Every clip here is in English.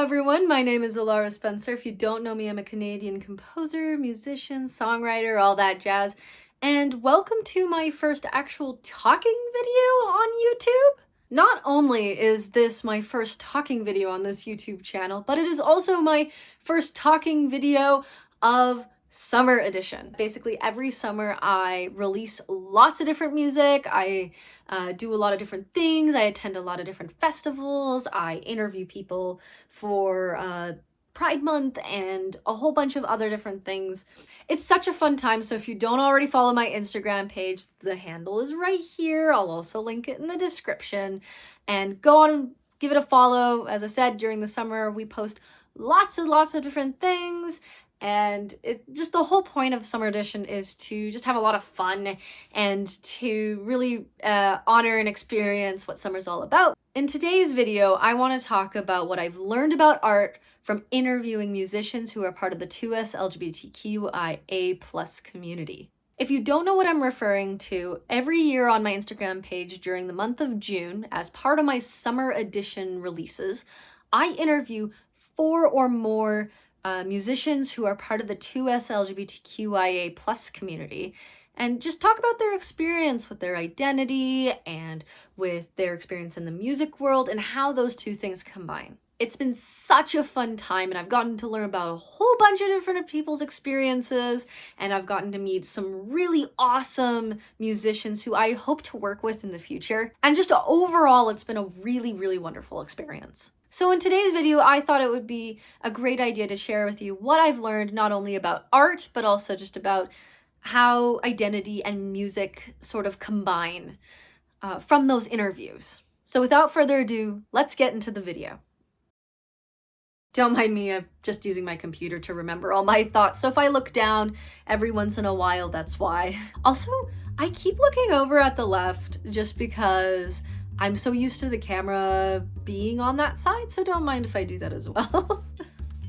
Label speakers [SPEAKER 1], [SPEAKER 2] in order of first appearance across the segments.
[SPEAKER 1] everyone, my name is Alara Spencer. If you don't know me, I'm a Canadian composer, musician, songwriter, all that jazz. And welcome to my first actual talking video on YouTube. Not only is this my first talking video on this YouTube channel, but it is also my first talking video of summer edition. Basically every summer I release lots of different music, I do a lot of different things, I attend a lot of different festivals, I interview people for Pride Month and a whole bunch of other different things. It's such a fun time, so if you don't already follow my Instagram page, the handle is right here. I'll also link it in the description. And go on and give it a follow. As I said, during the summer we post lots of different things. And just the whole point of Summer Edition is to just have a lot of fun and to really honor and experience what summer's all about. In today's video, I want to talk about what I've learned about art from interviewing musicians who are part of the 2sLGBTQIA+ community. If you don't know what I'm referring to, every year on my Instagram page during the month of June, as part of my Summer Edition releases, I interview 4 or more musicians who are part of the 2sLGBTQIA+ community and just talk about their experience with their identity and with their experience in the music world and how those two things combine. It's been such a fun time, and I've gotten to learn about a whole bunch of different people's experiences, and I've gotten to meet some really awesome musicians who I hope to work with in the future. And just overall, it's been a really wonderful experience. So in today's video, I thought it would be a great idea to share with you what I've learned not only about art, but also just about how identity and music sort of combine from those interviews. So without further ado, let's get into the video. Don't mind me, I'm just using my computer to remember all my thoughts, so if I look down every once in a while, that's why. Also, I keep looking over at the left just because I'm so used to the camera being on that side, so don't mind if I do that as well.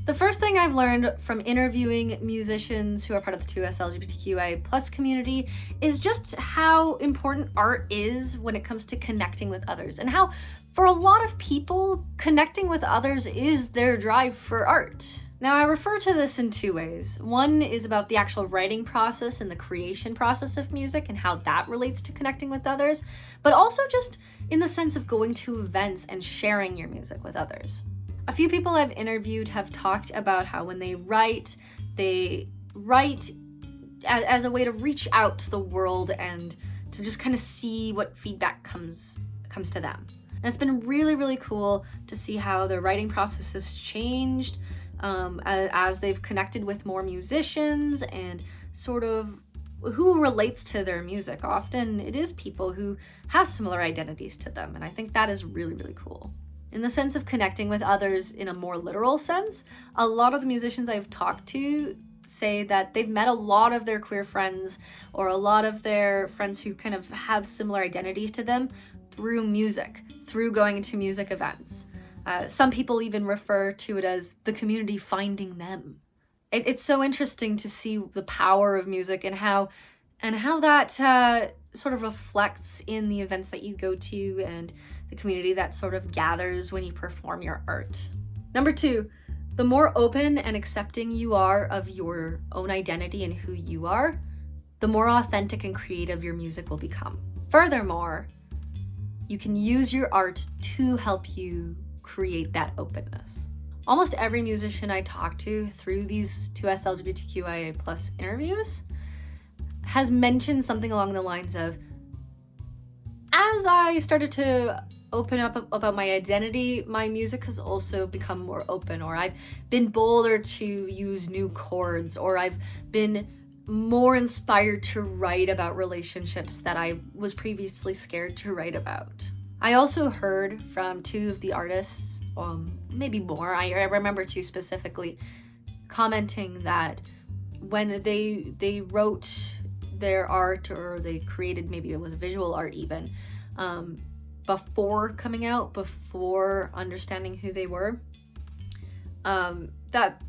[SPEAKER 1] The first thing I've learned from interviewing musicians who are part of the 2sLGBTQIA+ community is just how important art is when it comes to connecting with others, and how for a lot of people, connecting with others is their drive for art. Now, I refer to this in 2 ways. One is about the actual writing process and the creation process of music and how that relates to connecting with others, but also just in the sense of going to events and sharing your music with others. A few people I've interviewed have talked about how when they write as a way to reach out to the world and to just kind of see what feedback comes to them. And it's been really cool to see how their writing process has changed as they've connected with more musicians and sort of who relates to their music. Often it is people who have similar identities to them, and I think that is really cool. In the sense of connecting with others in a more literal sense, a lot of the musicians I've talked to say that they've met a lot of their queer friends or a lot of their friends who kind of have similar identities to them through music, through going to music events. Some people even refer to it as the community finding them. It's so interesting to see the power of music and how that sort of reflects in the events that you go to and the community that sort of gathers when you perform your art. Number 2, the more open and accepting you are of your own identity and who you are, the more authentic and creative your music will become. Furthermore, you can use your art to help you create that openness. Almost every musician I talk to through these 2sLGBTQIA+ interviews has mentioned something along the lines of, as I started to open up about my identity, my music has also become more open, or I've been bolder to use new chords, or I've been more inspired to write about relationships that I was previously scared to write about. I also heard from 2 of the artists, maybe more, I remember 2 specifically, commenting that when they wrote their art, or they created, maybe it was visual art even, before coming out, before understanding who they were, that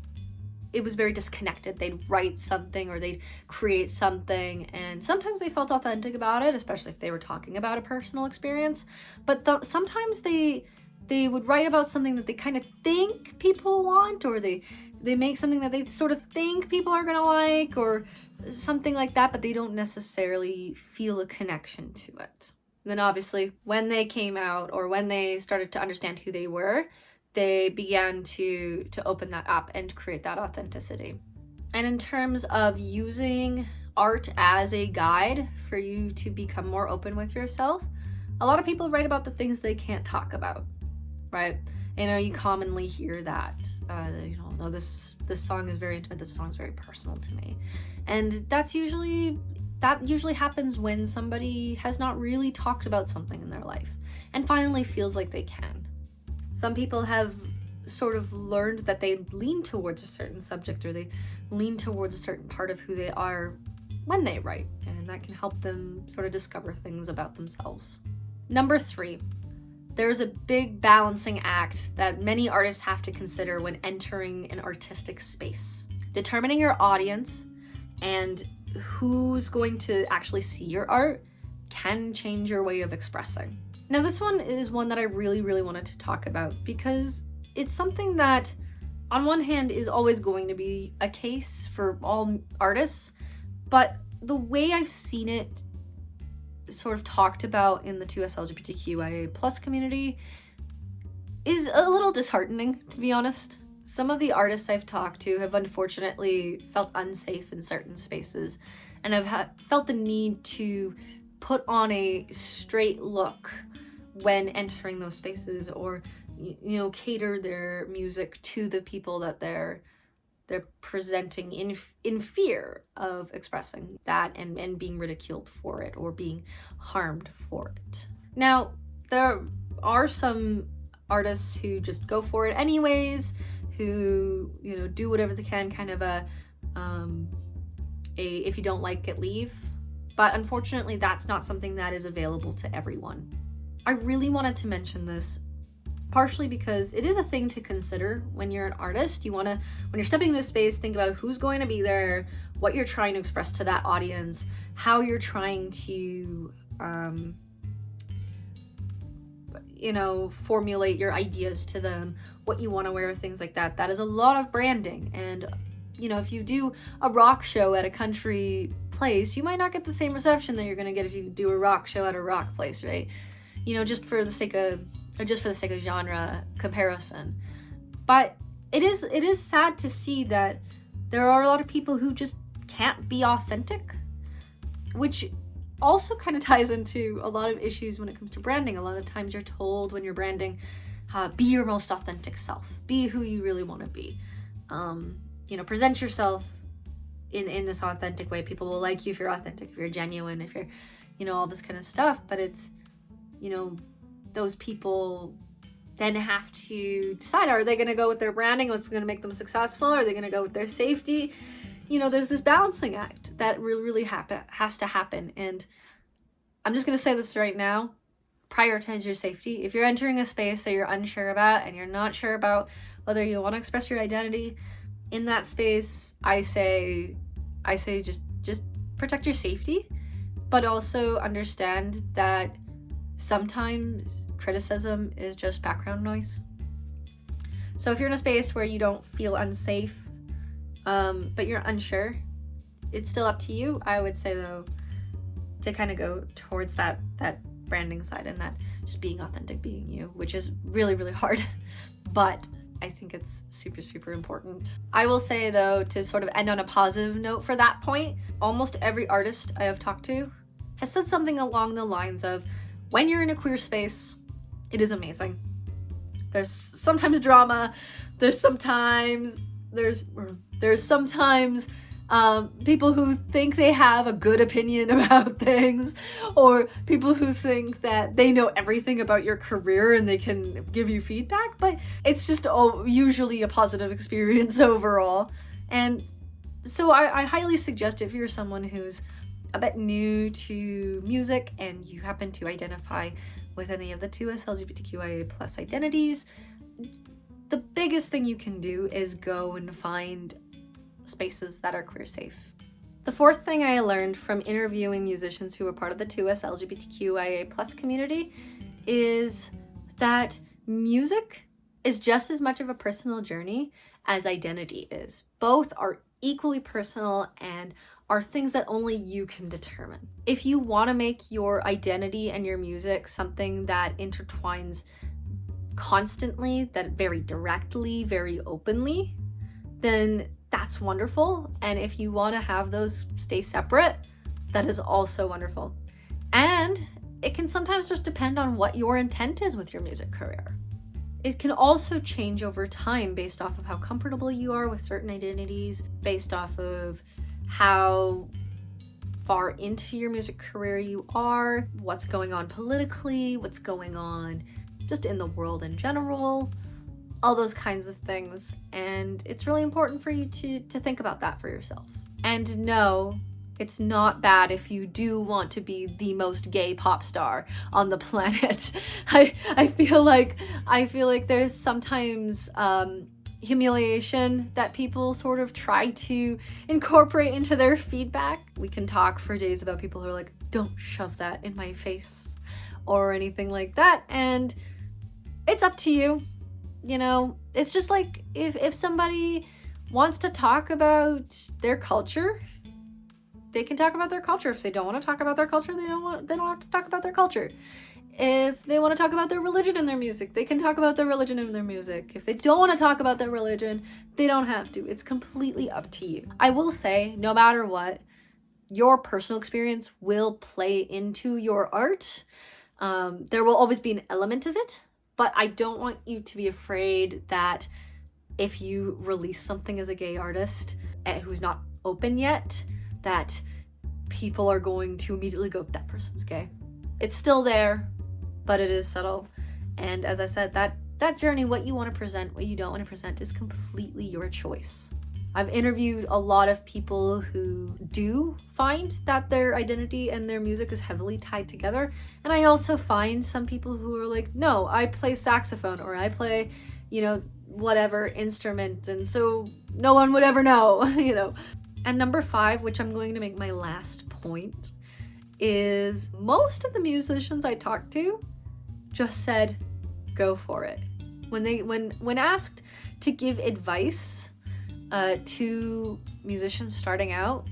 [SPEAKER 1] it was very disconnected. They'd write something or they'd create something, and sometimes they felt authentic about it, especially if they were talking about a personal experience, but sometimes they they would write about something that they kind of think people want, or they make something that they sort of think people are gonna like, or something like that, but they don't necessarily feel a connection to it. Then obviously when they came out, or when they started to understand who they were, they began to open that up and create that authenticity. And in terms of using art as a guide for you to become more open with yourself, a lot of people write about the things they can't talk about, right? You commonly hear that, no, this song is very intimate, this song is very personal to me. And that usually happens when somebody has not really talked about something in their life and finally feels like they can. Some people have sort of learned that they lean towards a certain subject, or they lean towards a certain part of who they are when they write, and that can help them sort of discover things about themselves. Number 3, there's a big balancing act that many artists have to consider when entering an artistic space. Determining your audience and who's going to actually see your art can change your way of expressing. Now, this one is one that I really, really wanted to talk about, because it's something that on one hand is always going to be a case for all artists, but the way I've seen it sort of talked about in the 2sLGBTQIA+ community is a little disheartening, to be honest. Some of the artists I've talked to have unfortunately felt unsafe in certain spaces, and have felt the need to put on a straight look when entering those spaces, or cater their music to the people that they're presenting in fear of expressing that and being ridiculed for it, or being harmed for it. Now, there are some artists who just go for it anyways, who do whatever they can, kind of a if you don't like it, leave. But unfortunately, that's not something that is available to everyone. I really wanted to mention this partially because it is a thing to consider when you're an artist. You want to, when you're stepping into a space, think about who's going to be there, what you're trying to express to that audience, how you're trying to formulate your ideas to them, what you want to wear, things like that. That is a lot of branding. And if you do a rock show at a country place, you might not get the same reception that you're going to get if you do a rock show at a rock place, right? Just for the sake of genre comparison. But it is sad to see that there are a lot of people who just can't be authentic, which also kind of ties into a lot of issues when it comes to branding. A lot of times you're told when you're branding, be your most authentic self, be who you really want to be. Present yourself in this authentic way. People will like you if you're authentic, if you're genuine, if you're, all this kind of stuff. But it's, those people then have to decide, are they going to go with their branding, what's going to make them successful? Are they going to go with their safety? There's this balancing act that really has to happen. And I'm just going to say this right now, prioritize your safety. If you're entering a space that you're unsure about and you're not sure about whether you want to express your identity in that space, I say just protect your safety, but also understand that sometimes criticism is just background noise. So if you're in a space where you don't feel unsafe, but you're unsure, it's still up to you. I would say though, to kind of go towards that branding side and that just being authentic, being you, which is really, really hard, but I think it's super, super important. I will say though, to sort of end on a positive note for that point, almost every artist I have talked to has said something along the lines of, when you're in a queer space, it is amazing. There's sometimes drama, there's sometimes people who think they have a good opinion about things, or people who think that they know everything about your career and they can give you feedback, but it's just usually a positive experience overall. And so I highly suggest, if you're someone who's a bit new to music and you happen to identify with any of the 2sLGBTQIA+ identities, the biggest thing you can do is go and find spaces that are queer safe. The fourth thing I learned from interviewing musicians who are part of the 2sLGBTQIA+ community is that Music is just as much of a personal journey as identity is. Both are equally personal and are things that only you can determine. If you want to make your identity and your music something that intertwines constantly, that very directly, very openly, then that's wonderful. And if you want to have those stay separate, that is also wonderful. And it can sometimes just depend on what your intent is with your music career. It can also change over time based off of how comfortable you are with certain identities, based off of how far into your music career you are, what's going on politically, what's going on just in the world in general, all those kinds of things. And it's really important for you to think about that for yourself. And no, it's not bad if you do want to be the most gay pop star on the planet. I feel like there's sometimes humiliation that people sort of try to incorporate into their feedback. We can talk for days about people who are like, don't shove that in my face or anything like that. And it's up to you. You know, it's just like if somebody wants to talk about their culture, they can talk about their culture. If they don't want to talk about their culture, they don't have to talk about their culture. If they want to talk about their religion in their music, they can talk about their religion in their music. If they don't want to talk about their religion, they don't have to. It's completely up to you. I will say, no matter what, your personal experience will play into your art. There will always be an element of it, but I don't want you to be afraid that if you release something as a gay artist who's not open yet, that people are going to immediately go, that person's gay. It's still there, but it is subtle. And as I said, that journey, what you want to present, what you don't want to present, is completely your choice. I've interviewed a lot of people who do find that their identity and their music is heavily tied together. And I also find some people who are like, no, I play saxophone, or I play, whatever instrument, and so no one would ever know, And number 5, which I'm going to make my last point, is most of the musicians I talked to just said, go for it. When asked to give advice to musicians starting out,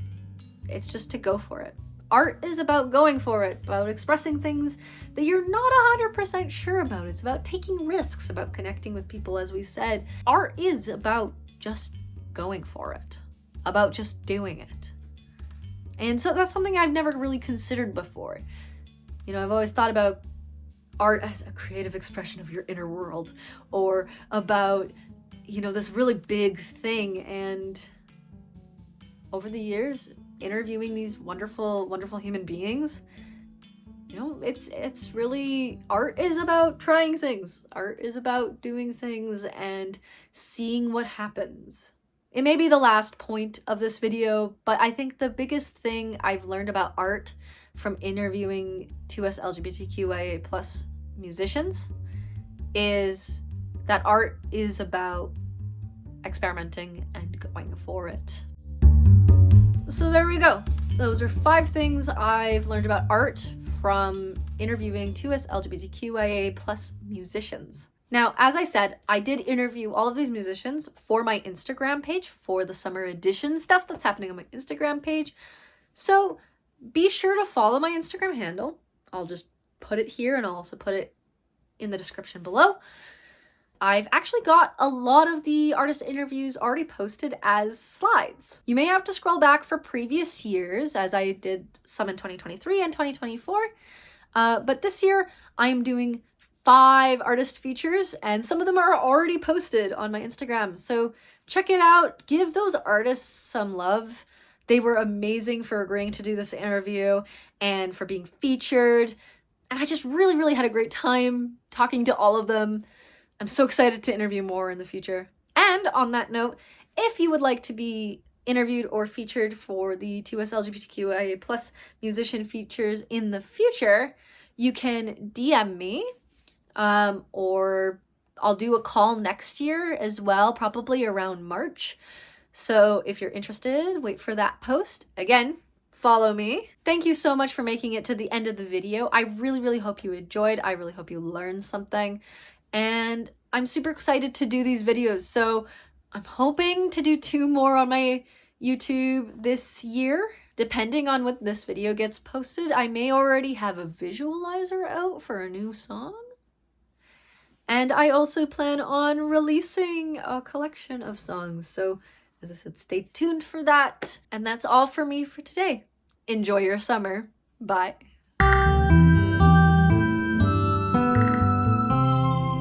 [SPEAKER 1] it's just to go for it. Art is about going for it, about expressing things that you're not 100% sure about. It's about taking risks, about connecting with people, as we said. Art is about just going for it, about just doing it. And so that's something I've never really considered before. I've always thought about art as a creative expression of your inner world, or about, this really big thing. And over the years, interviewing these wonderful, wonderful human beings, it's really, art is about trying things. Art is about doing things and seeing what happens. It may be the last point of this video, but I think the biggest thing I've learned about art from interviewing 2sLGBTQIA+ musicians is that art is about experimenting and going for it. So there we go. Those are 5 things I've learned about art from interviewing 2sLGBTQIA+ musicians. Now, as I said, I did interview all of these musicians for my Instagram page, for the summer edition stuff that's happening on my Instagram page. So be sure to follow my Instagram handle. I'll just put it here, and I'll also put it in the description below. I've actually got a lot of the artist interviews already posted as slides. You may have to scroll back for previous years, as I did some in 2023 and 2024. But this year I'm doing 5 artist features, and some of them are already posted on my Instagram. So check it out. Give those artists some love. They were amazing for agreeing to do this interview and for being featured. And I just really, really had a great time talking to all of them. I'm so excited to interview more in the future. And on that note, if you would like to be interviewed or featured for the 2sLGBTQIA+ musician features in the future, you can DM me. Or I'll do a call next year as well, probably around March. So if you're interested, wait for that post. Again, follow me. Thank you so much for making it to the end of the video. I really, really hope you enjoyed. I really hope you learned something. and I'm super excited to do these videos. So I'm hoping to do 2 more on my YouTube this year. Depending on when this video gets posted, I may already have a visualizer out for a new song. And I also plan on releasing a collection of songs. So as I said, stay tuned for that. And that's all for me for today. Enjoy your summer. Bye.